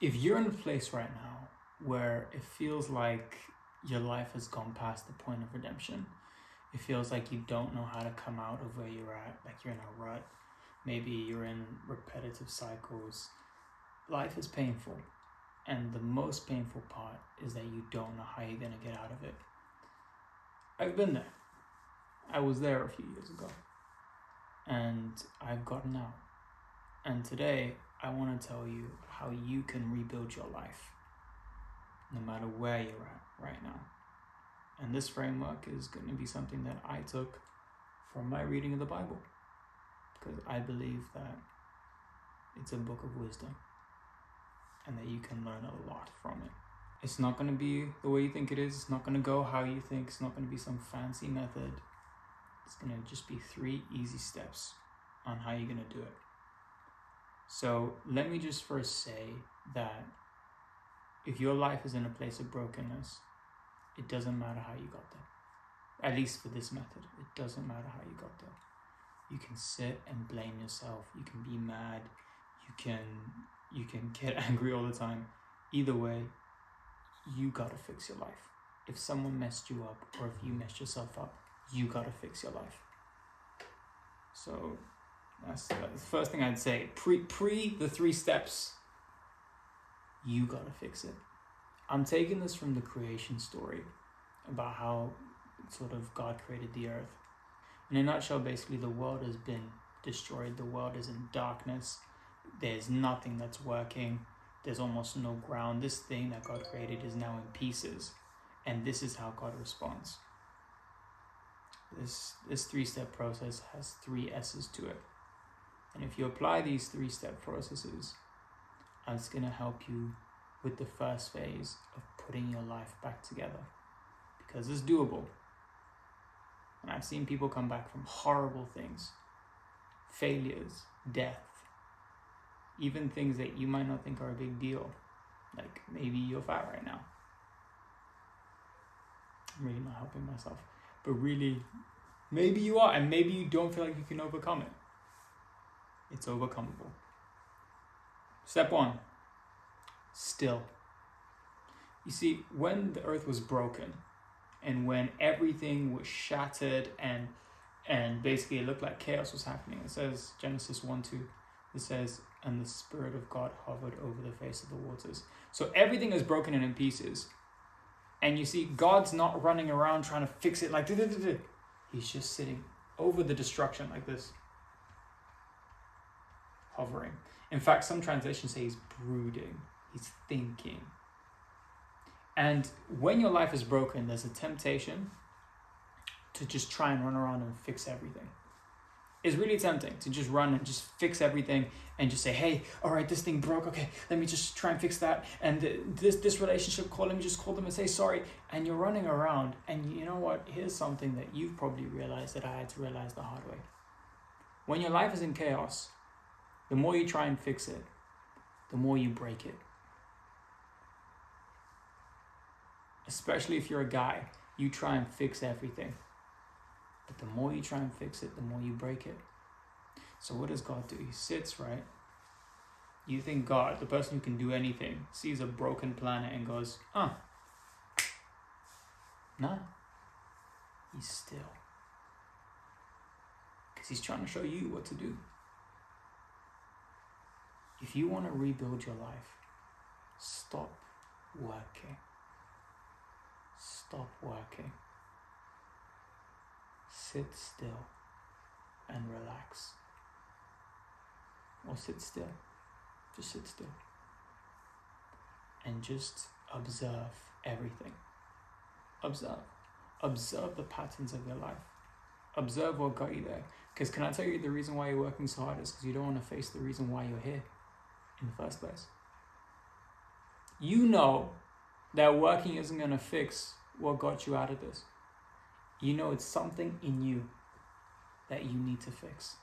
If you're in a place right now where it feels like your life has gone past the point of redemption, it feels like you don't know how to come out of where you're at, like you're in a rut, maybe you're in repetitive cycles, life is painful. And the most painful part is that you don't know how you're going to get out of it. I've been there. I was there a few years ago. And I've gotten out. And today, I want to tell you how you can rebuild your life, no matter where you're at right now. And this framework is going to be something that I took from my reading of the Bible, because I believe that it's a book of wisdom and that you can learn a lot from it. It's not going to be the way you think it is. It's not going to go how you think. It's not going to be some fancy method. It's going to just be 3 easy steps on how you're going to do it. So let me just first say that if your life is in a place of brokenness, it doesn't matter how you got there. At least for this method, it doesn't matter how you got there. You can sit and blame yourself. You can be mad. You can get angry all the time. Either way, you gotta fix your life. If someone messed you up or if you messed yourself up, you gotta fix your life. So that's the first thing I'd say. Pre the 3 steps, you gotta fix it. I'm taking this from the creation story about how sort of God created the earth. In a nutshell, basically the world has been destroyed. The world is in darkness. There's nothing that's working. There's almost no ground. This thing that God created is now in pieces. And this is how God responds. This 3-step process has 3 S's to it. And if you apply these 3-step processes, it's going to help you with the first phase of putting your life back together. Because it's doable. And I've seen people come back from horrible things. Failures, death. Even things that you might not think are a big deal. Like maybe you're fat right now. I'm really not helping myself. But really, maybe you are, and maybe you don't feel like you can overcome it. It's overcomable. Step 1, still. You see, when the earth was broken, and when everything was shattered and basically it looked like chaos was happening, it says, Genesis 1:2, it says, and the Spirit of God hovered over the face of the waters. So everything is broken and in pieces. And you see, God's not running around trying to fix it like, he's just sitting over the destruction like this, hovering. In fact, some translations say he's brooding, he's thinking. And when your life is broken, there's a temptation to just try and run around and fix everything. It's really tempting to just run and just fix everything and just say, hey, all right, this thing broke. Okay, let me just try and fix that. And this relationship, let me just call them and say sorry. And you're running around. And you know what? Here's something that you've probably realized that I had to realize the hard way. When your life is in chaos, the more you try and fix it, the more you break it. Especially if you're a guy, you try and fix everything. But the more you try and fix it, the more you break it. So what does God do? He sits, right? You think God, the person who can do anything, sees a broken planet and goes, nah. He's still. Because he's trying to show you what to do. If you want to rebuild your life, stop working. Stop working. Sit still and relax. Or sit still. Just sit still. And just observe everything. Observe. Observe the patterns of your life. Observe what got you there. Because can I tell you the reason why you're working so hard is because you don't want to face the reason why you're here in the first place. You know that working isn't going to fix what got you out of this. You know it's something in you that you need to fix.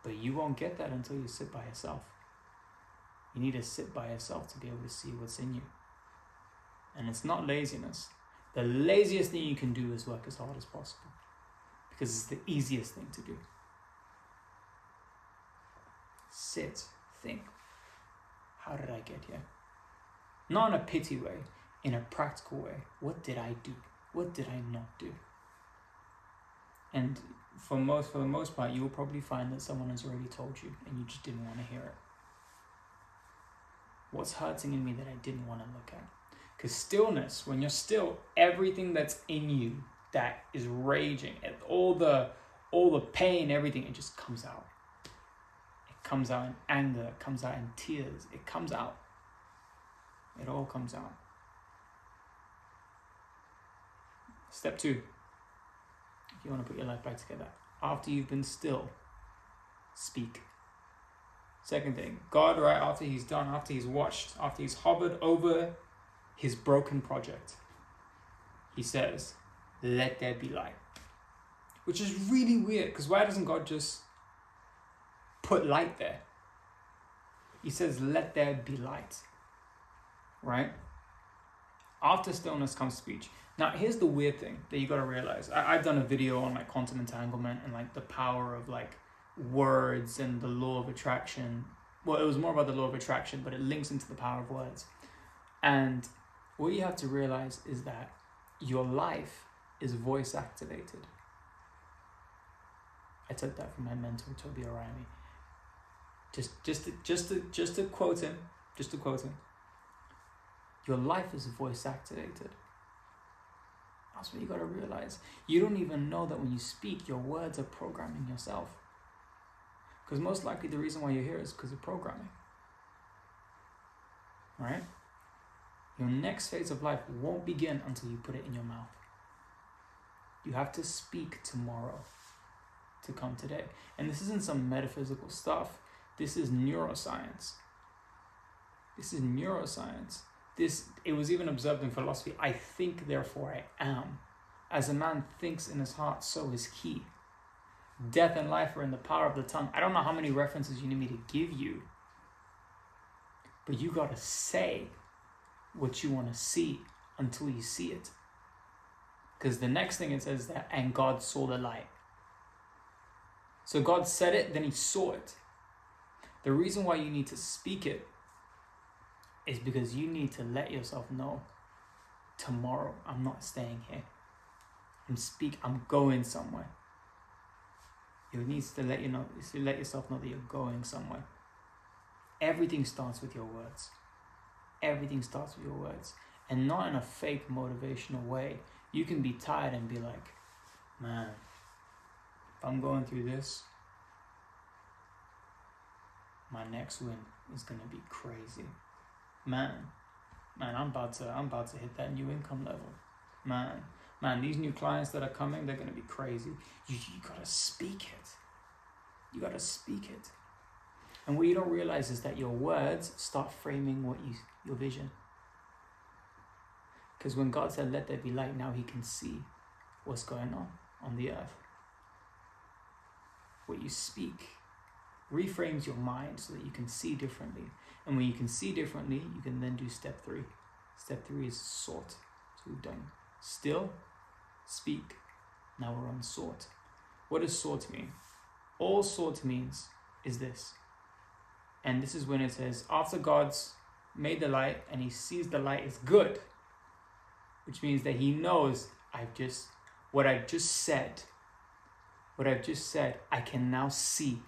But you won't get that until you sit by yourself. You need to sit by yourself to be able to see what's in you. And it's not laziness. The laziest thing you can do is work as hard as possible. Because it's the easiest thing to do. Sit, think. how did I get here? Not in a pity way, in a practical way. What did I do? What did I not do? And for the most part, you will probably find that someone has already told you and you just didn't want to hear it. What's hurting in me that I didn't want to look at? Because stillness, when you're still, everything that's in you that is raging, and all the pain, everything, it just comes out. It comes out in anger, it comes out in tears, it comes out. It all comes out. Step 2. If you want to put your life back together, after you've been still, speak. Second thing, God, right after he's done, after he's watched, after he's hovered over his broken project, he says, let there be light. Which is really weird, because why doesn't God just put light there? He says, let there be light. Right? After stillness comes speech. Now, here's the weird thing that you got to realize. I've done a video on like quantum entanglement and like the power of like words and the law of attraction. Well, it was more about the law of attraction, but it links into the power of words. And what you have to realize is that your life is voice activated. I took that from my mentor, Toby O'Reilly. Just to quote him. Your life is voice activated. That's what you got to realize. You don't even know that when you speak, your words are programming yourself. Because most likely the reason why you're here is because of programming. Right? Your next phase of life won't begin until you put it in your mouth. You have to speak tomorrow to come today. And this isn't some metaphysical stuff. This is neuroscience. It was even observed in philosophy. I think, therefore I am. As a man thinks in his heart, so is he. Death and life are in the power of the tongue. I don't know how many references you need me to give you, but you got to say what you want to see until you see it. Because the next thing it says that, and God saw the light. So God said it, then he saw it. The reason why you need to speak it is because you need to let yourself know, tomorrow I'm not staying here. I'm going somewhere. You need to let yourself know that you're going somewhere. Everything starts with your words. And not in a fake motivational way. You can be tired and be like, man, if I'm going through this, my next win is gonna be crazy. Man, I'm about to hit that new income level. Man, these new clients that are coming, they're gonna be crazy. You gotta speak it. And what you don't realize is that your words start framing your vision. Because when God said, let there be light, now he can see what's going on the earth. What you speak reframes your mind so that you can see differently. And when you can see differently, you can then do step 3. Step 3 is sort. So we've done still, speak. Now we're on sort. What does sort mean? All sort means is this. And this is when it says, after God's made the light and he sees the light is good, which means that he knows what I've just said, I can now see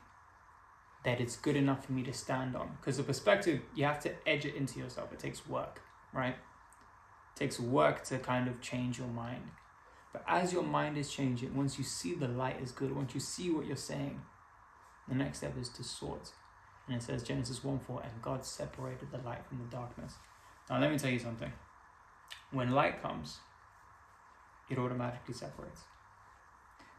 that it's good enough for me to stand on. Because the perspective, you have to edge it into yourself. It takes work, right? It takes work to kind of change your mind. But as your mind is changing, once you see the light is good, once you see what you're saying, the next step is to sort. And it says Genesis 1:4, and God separated the light from the darkness. Now let me tell you something. When light comes, it automatically separates.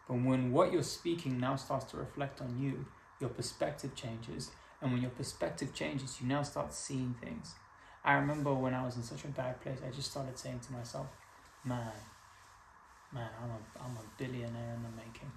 But when what you're speaking now starts to reflect on you, your perspective changes. And when your perspective changes, you now start seeing things. I remember when I was in such a bad place, I just started saying to myself, man, I'm a billionaire in the making.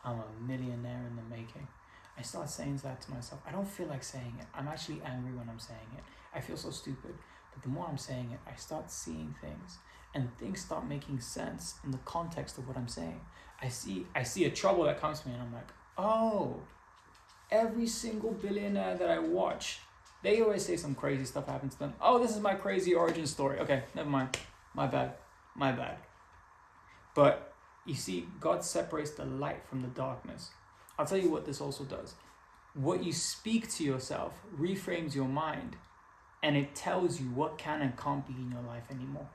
I'm a millionaire in the making. I start saying that to myself. I don't feel like saying it. I'm actually angry when I'm saying it. I feel so stupid. But the more I'm saying it, I start seeing things. And things start making sense in the context of what I'm saying. I see a trouble that comes to me and I'm like, oh, every single billionaire that I watch, They always say some crazy stuff happens to them. Oh, this is my crazy origin story. Okay, never mind. My bad. But you see, God separates the light from the darkness. I'll tell you what this also does. What you speak to yourself reframes your mind, and it tells you what can and can't be in your life anymore.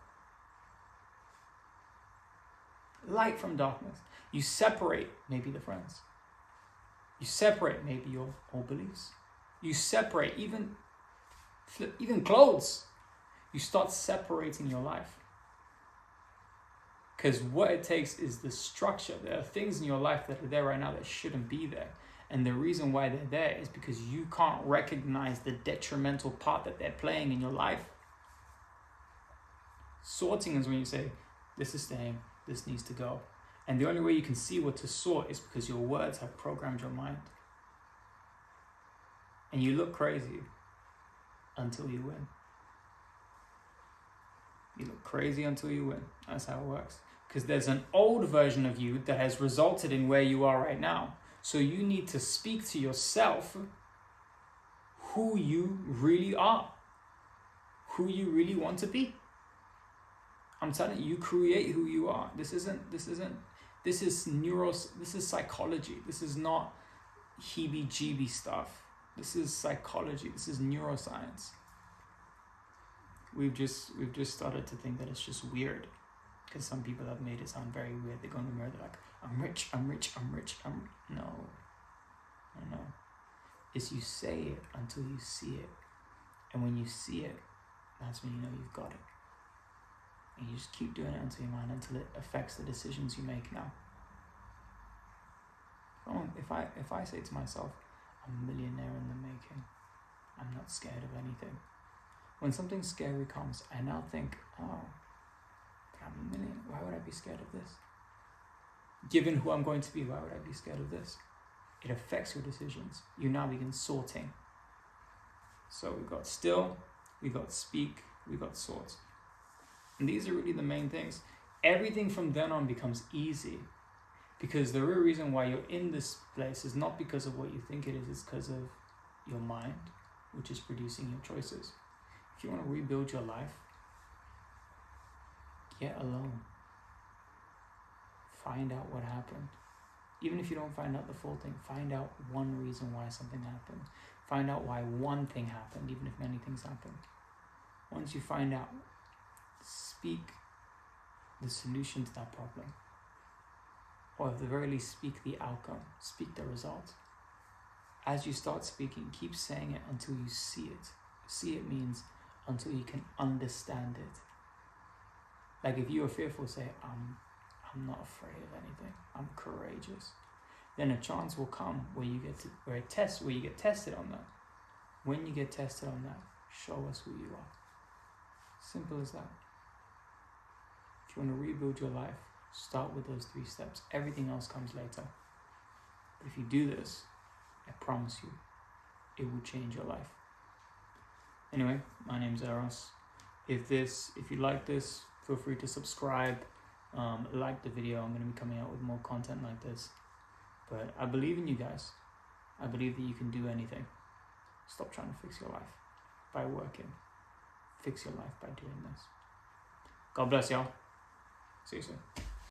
Light from darkness. You separate maybe the friends. You separate maybe your old beliefs. You separate even clothes. You start separating your life. Because what it takes is the structure. There are things in your life that are there right now that shouldn't be there. And the reason why they're there is because you can't recognize the detrimental part that they're playing in your life. Sorting is when you say, this is staying, this needs to go. And the only way you can see what to sort is because your words have programmed your mind. And you look crazy until you win. You look crazy until you win. That's how it works. Because there's an old version of you that has resulted in where you are right now. So you need to speak to yourself who you really are. Who you really want to be. I'm telling you, you create who you are. This is psychology. This is not heebie-jeebie stuff. This is psychology. This is neuroscience. We've just started to think that it's just weird, because some people have made it sound very weird. They go in the mirror, they're like, I'm rich. No. It's you say it until you see it. And when you see it, that's when you know you've got it. And you just keep doing it until it affects the decisions you make now. If I say to myself, I'm a millionaire in the making, I'm not scared of anything. When something scary comes, I now think, oh, but I'm a millionaire. Why would I be scared of this? Given who I'm going to be, why would I be scared of this? It affects your decisions. You now begin sorting. So we got still, we got speak, we got sort. And these are really the main things. Everything from then on becomes easy, because the real reason why you're in this place is not because of what you think it is, it's because of your mind, which is producing your choices. If you want to rebuild your life, get alone. Find out what happened. Even if you don't find out the full thing, find out one reason why something happened. Find out why one thing happened, even if many things happened. Once you find out, speak the solution to that problem. Or at the very least, speak the outcome. Speak the result. As you start speaking, keep saying it until you see it. See it means until you can understand it. Like if you are fearful, say, I'm not afraid of anything. I'm courageous. Then a chance will come where you get tested on that. When you get tested on that, show us who you are. Simple as that. If you want to rebuild your life, start with those 3 steps. Everything else comes later. But if you do this, I promise you, it will change your life. Anyway, my name's Eros. If you like this, feel free to subscribe. Like the video. I'm going to be coming out with more content like this. But I believe in you guys. I believe that you can do anything. Stop trying to fix your life by working. Fix your life by doing this. God bless y'all. See you soon.